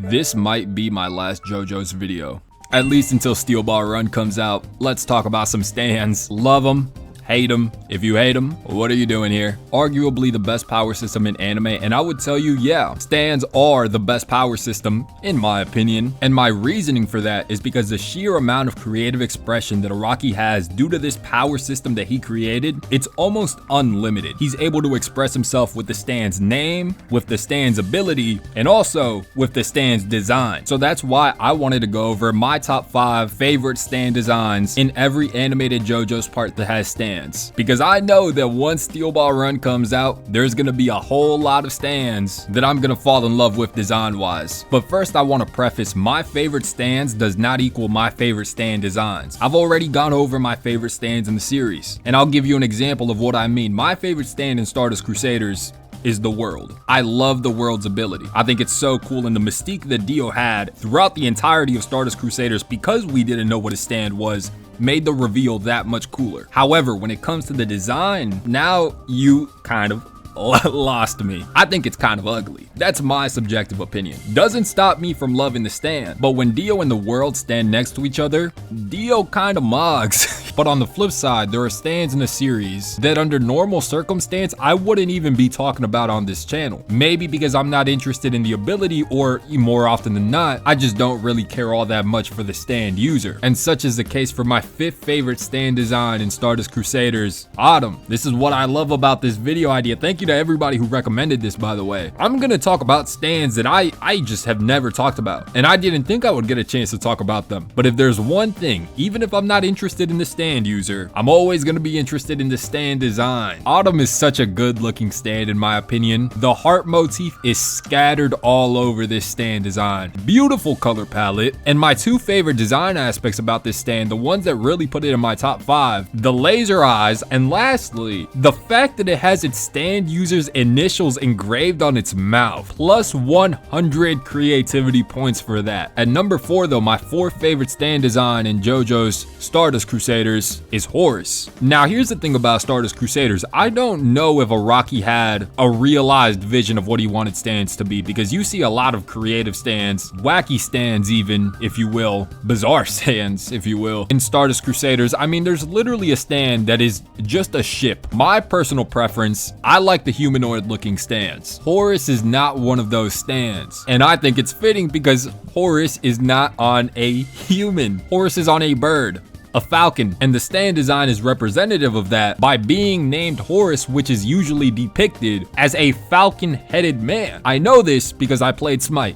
This might be my last JoJo's video. At least until Steel Ball Run comes out. Let's talk about some stans. Love them. Hate them. If you hate them, what are you doing here? Arguably the best power system in anime, and I would tell you, yeah, stans are the best power system, in my opinion. And my reasoning for that is because the sheer amount of creative expression that Araki has due to this power system that he created, it's almost unlimited. He's able to express himself with the stan's name, with the stan's ability, and also with the stan's design. So that's why I wanted to go over my top 5 favorite stan designs in every animated JoJo's part that has stans. Because I know that once Steel Ball Run comes out, there's gonna be a whole lot of stans that I'm gonna fall in love with design wise. But first I want to preface, my favorite stans does not equal my favorite stan designs. I've already gone over my favorite stans in the series, and I'll give you an example of what I mean. My favorite stan in Stardust Crusaders is the world. I love the world's ability. I think it's so cool, and the mystique that Dio had throughout the entirety of Stardust Crusaders, because we didn't know what a stand was, made the reveal that much cooler. However, when it comes to the design, now you kind of lost me. I think it's kind of ugly. That's my subjective opinion. Doesn't stop me from loving the stand, but when Dio and the world stand next to each other, Dio kind of mugs. But on the flip side, there are stands in the series that under normal circumstance, I wouldn't even be talking about on this channel. Maybe because I'm not interested in the ability, or more often than not, I just don't really care all that much for the stand user. And such is the case for my 5th favorite stand design in Stardust Crusaders, Autumn. This is what I love about this video idea. Thank you to everybody who recommended this, by the way. I'm gonna talk about stands that I just have never talked about, and I didn't think I would get a chance to talk about them. But if there's one thing, even if I'm not interested in the stand user, I'm always gonna be interested in the stand design. Autumn is such a good looking stand in my opinion. The heart motif is scattered all over this stand design. Beautiful color palette, and my 2 favorite design aspects about this stand, the ones that really put it in my top 5, the laser eyes, and lastly, the fact that it has its stand user's initials engraved on its mouth. Plus 100 creativity points for that. At number 4 though, my 4th favorite stand design in JoJo's Stardust Crusaders is Horus. Now here's the thing about Stardust Crusaders, I don't know if Araki had a realized vision of what he wanted stands to be, because you see a lot of creative stands, wacky stands even, if you will, bizarre stands, if you will, in Stardust Crusaders. I mean, there's literally a stand that is just a ship. My personal preference, I like the humanoid looking stands. Horus is not one of those stands, and I think it's fitting because Horus is not on a human. Horus is on a bird, a falcon, and the stand design is representative of that by being named Horus, which is usually depicted as a falcon-headed man. I know this because I played Smite,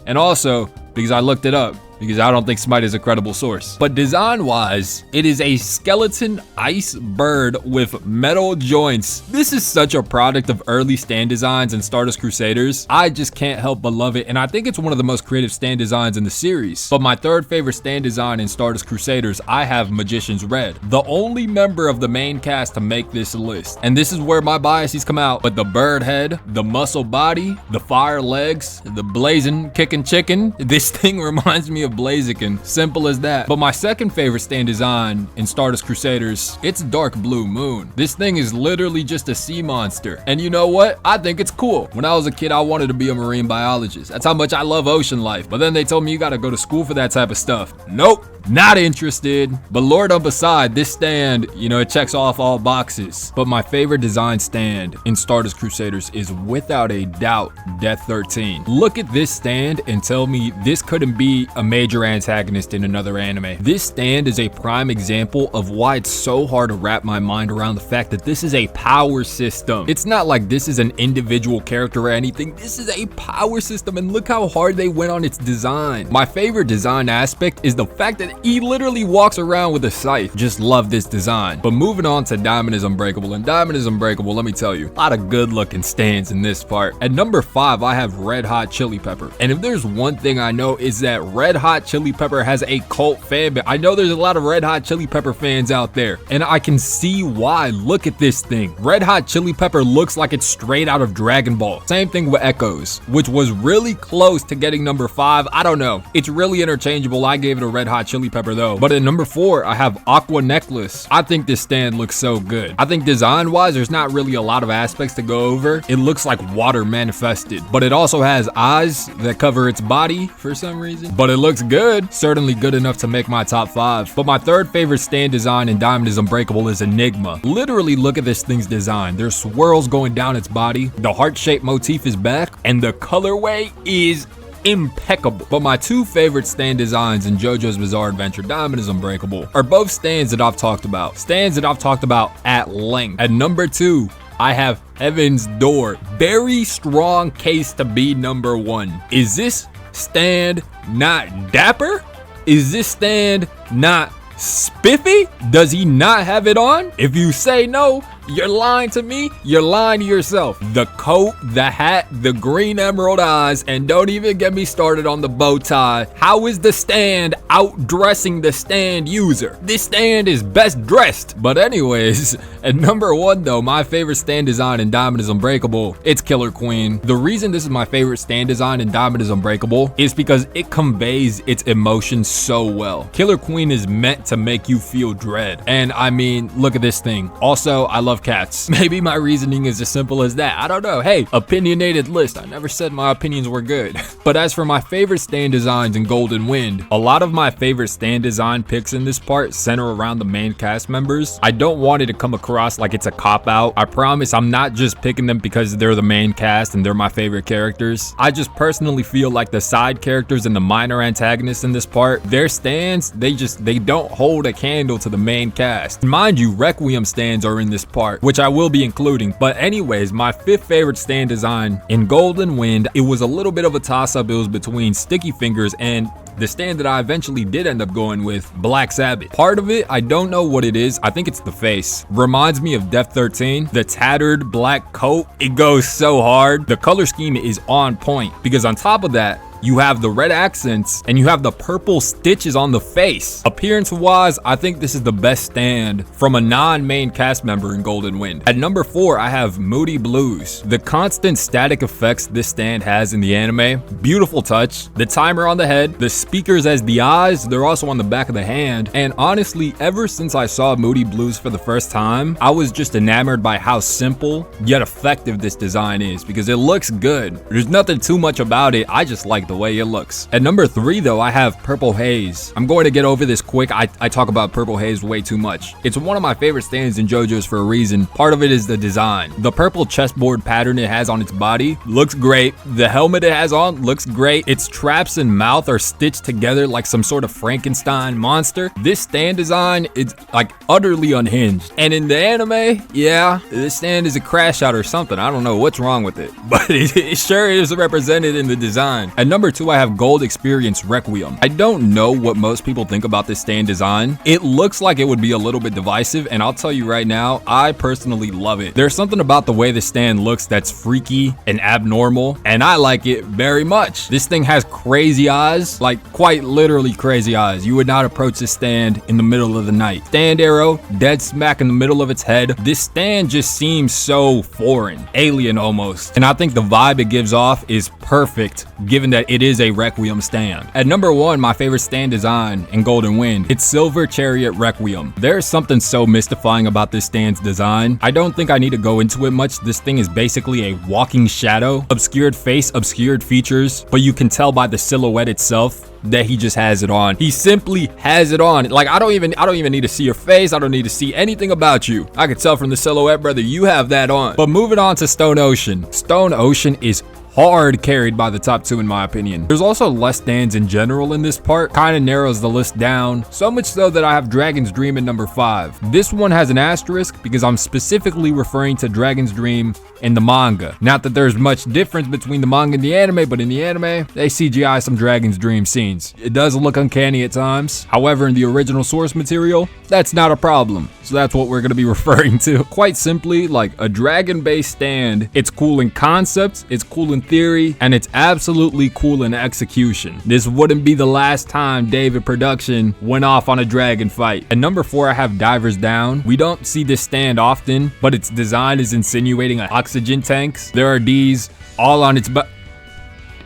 and also because I looked it up, because I don't think Smite is a credible source. But design-wise, it is a skeleton ice bird with metal joints. This is such a product of early stand designs in Stardust Crusaders. I just can't help but love it, and I think it's one of the most creative stand designs in the series. But my 3rd favorite stand design in Stardust Crusaders, I have Magician's Red, the only member of the main cast to make this list. And this is where my biases come out, but the bird head, the muscle body, the fire legs, the blazing kicking chicken, this thing reminds me of Blaziken. Simple as that. But my 2nd favorite stand design in Stardust Crusaders, it's Dark Blue Moon. This thing is literally just a sea monster. And you know what? I think it's cool. When I was a kid, I wanted to be a marine biologist. That's how much I love ocean life. But then they told me you gotta go to school for that type of stuff. Nope. Not interested. But Lord up aside, this stand, you know, it checks off all boxes. But my favorite design stand in Stardust Crusaders is without a doubt Death 13. Look at this stand and tell me this couldn't be a major antagonist in another anime. This stand is a prime example of why it's so hard to wrap my mind around the fact that this is a power system. It's not like this is an individual character or anything. This is a power system, and look how hard they went on its design. My favorite design aspect is the fact that he literally walks around with a scythe. Just love this design. But moving on to Diamond is Unbreakable, and Diamond is Unbreakable, let me tell you, a lot of good looking stands in this part. At number 5, I have Red Hot Chili Pepper. And if there's one thing I know, is that Red Hot Chili Pepper has a cult fan base. I know there's a lot of Red Hot Chili Pepper fans out there, and I can see why. Look at this thing. Red Hot Chili Pepper looks like it's straight out of Dragon Ball. Same thing with Echoes, which was really close to getting number 5. I don't know. It's really interchangeable. I gave it a Red Hot Chili Chili Pepper though. But at number 4, I have Aqua Necklace. I think this stand looks so good. I think design-wise, there's not really a lot of aspects to go over. It looks like water manifested, but it also has eyes that cover its body for some reason. But it looks good. Certainly good enough to make my top 5. But my third favorite stand design in Diamond is Unbreakable is Enigma. Literally look at this thing's design. There's swirls going down its body. The heart-shaped motif is back, and the colorway is impeccable. But my 2 favorite stand designs in JoJo's Bizarre Adventure Diamond is Unbreakable are both stands that I've talked about. Stands that I've talked about at length. At number 2, I have Heaven's Door. Very strong case to be number 1. Is this stand not dapper? Is this stand not spiffy? Does he not have it on? If you say no, you're lying to me, you're lying to yourself. The coat, the hat, the green emerald eyes, and don't even get me started on the bow tie. How is the stand outdressing the stand user? This stand is best dressed. But anyways, at number 1 though, my favorite stand design in Diamond is Unbreakable. It's Killer Queen. The reason this is my favorite stand design in Diamond is Unbreakable is because it conveys its emotions so well. Killer Queen is meant to make you feel dread. And I mean, look at this thing. Also, I love cats. Maybe my reasoning is as simple as that. I don't know. Hey, opinionated list. I never said my opinions were good. But as for my favorite stand designs in Golden Wind, a lot of my favorite stand design picks in this part center around the main cast members. I don't want it to come across like it's a cop-out. I promise I'm not just picking them because they're the main cast and they're my favorite characters. I just personally feel like the side characters and the minor antagonists in this part, their stands, they don't hold a candle to the main cast. Mind you, Requiem stands are in this part, which I will be including. But anyways, my 5th favorite stand design in Golden Wind, it was a little bit of a toss-up. It was between Sticky Fingers and the stand that I eventually did end up going with, Black Sabbath. Part of it, I don't know what it is. I think it's the face. Reminds me of Death 13. The tattered black coat, it goes so hard. The color scheme is on point because on top of that, you have the red accents and you have the purple stitches on the face. Appearance wise, I think this is the best stand from a non-main cast member in Golden Wind. At number 4, I have Moody Blues. The constant static effects this stand has in the anime, beautiful touch. The timer on the head, the speakers as the eyes, they're also on the back of the hand. And honestly, ever since I saw Moody Blues for the first time, I was just enamored by how simple yet effective this design is because it looks good. There's nothing too much about it. I just like the way it looks. At number 3 though, I have Purple Haze. I'm going to get over this quick. I talk about Purple Haze way too much. It's one of my favorite stands in JoJo's for a reason. Part of it is the design. The purple chessboard pattern it has on its body looks great. The helmet it has on looks great. Its traps and mouth are stitched together like some sort of Frankenstein monster. This stand design is like utterly unhinged. And in the anime, yeah, this stand is a crash out or something. I don't know what's wrong with it, but it sure is represented in the design. At number 2, I have Gold Experience Requiem. I don't know what most people think about this stand design. It looks like it would be a little bit divisive, and I'll tell you right now, I personally love it. There's something about the way the stand looks that's freaky and abnormal, and I like it very much. This thing has crazy eyes, like quite literally crazy eyes. You would not approach this stand in the middle of the night. Stand arrow, dead smack in the middle of its head. This stand just seems so foreign, alien almost, and I think the vibe it gives off is perfect given that it is a Requiem stand. At number 1, my favorite stand design in Golden Wind, it's Silver Chariot Requiem. There's something so mystifying about this stand's design. I don't think I need to go into it much. This thing is basically a walking shadow, obscured face, obscured features, but you can tell by the silhouette itself that he just has it on. He simply has it on. Like I don't even need to see your face. I don't need to see anything about you. I can tell from the silhouette, brother, you have that on. But moving on to Stone Ocean. Stone Ocean is hard carried by the top 2 in my opinion. There's also less stands in general in this part, kind of narrows the list down, so much so that I have Dragon's Dream at number 5. This one has an asterisk because I'm specifically referring to Dragon's Dream in the manga. Not that there's much difference between the manga and the anime, but in the anime, they CGI some Dragon's Dream scenes. It does look uncanny at times. However, in the original source material, that's not a problem. So that's what we're going to be referring to. Quite simply, like a dragon-based stand, it's cool in concept, it's cool in theory, and it's absolutely cool in execution. This wouldn't be the last time David Production went off on a dragon fight. At number 4, I have Divers Down. We don't see this stand often, but its design is insinuating oxygen tanks. There are D's all on its butt.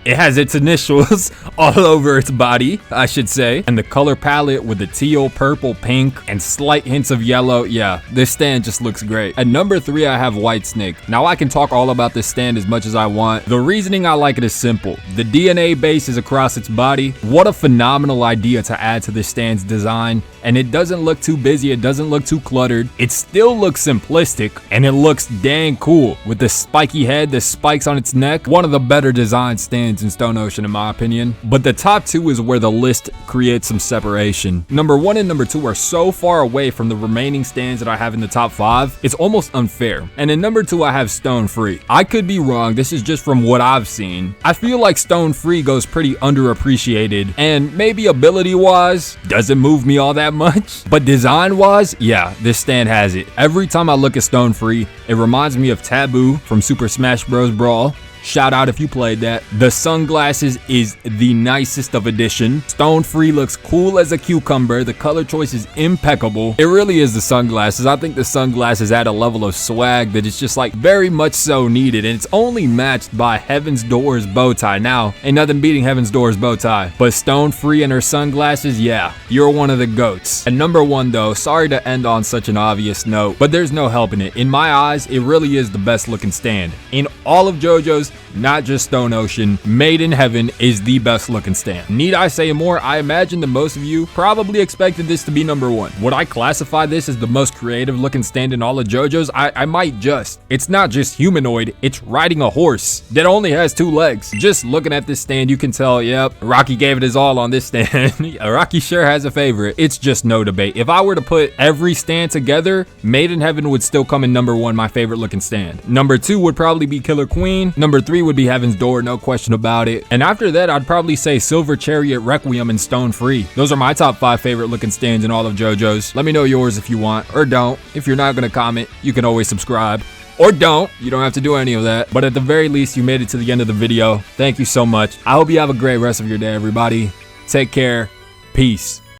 It has its initials all over its body, I should say. And the color palette with the teal, purple, pink, and slight hints of yellow. Yeah, this stand just looks great. At number 3, I have White Snake. Now I can talk all about this stand as much as I want. The reasoning I like it is simple. The DNA base is across its body. What a phenomenal idea to add to this stand's design. And it doesn't look too busy. It doesn't look too cluttered. It still looks simplistic, and it looks dang cool with the spiky head, the spikes on its neck. One of the better designed stands in Stone Ocean in my opinion. But the top 2 is where the list creates some separation. Number 1 and number 2 are so far away from the remaining stands that I have in the top 5, it's almost unfair. And in number 2, I have Stone Free. I could be wrong. This is just from what I've seen. I feel like Stone Free goes pretty underappreciated, and maybe ability wise doesn't move me all that much, but design wise, yeah, this stand has it. Every time I look at Stone Free, it reminds me of Taboo from Super Smash Bros. Brawl. Shout out if you played that. The sunglasses is the nicest of addition. Stone Free looks cool as a cucumber. The color choice is impeccable. It really is the sunglasses. I think the sunglasses add a level of swag that is just like very much so needed, and it's only matched by Heaven's Door's bow tie. Now, ain't nothing beating Heaven's Door's bow tie, but Stone Free and her sunglasses, yeah, you're one of the goats. And number 1 though, sorry to end on such an obvious note, but there's no helping it. In my eyes, it really is the best looking stand. In all of JoJo's, not just Stone Ocean, Made in Heaven is the best looking stand. Need I say more? I imagine that most of you probably expected this to be number 1. Would I classify this as the most creative looking stand in all of JoJo's? I might just. It's not just humanoid, it's riding a horse that only has 2 legs. Just looking at this stand, you can tell, yep, Araki gave it his all on this stand. Araki sure has a favorite. It's just no debate. If I were to put every stand together, Made in Heaven would still come in number 1, my favorite looking stand. Number 2 would probably be Killer Queen. Number 3 would be Heaven's Door, no question about it. And after that, I'd probably say Silver Chariot, Requiem, and Stone Free. Those are my top 5 favorite looking stands in all of JoJo's. Let me know yours if you want, or don't. If you're not gonna comment, you can always subscribe. Or don't. You don't have to do any of that. But at the very least, you made it to the end of the video. Thank you so much. I hope you have a great rest of your day, everybody. Take care. Peace.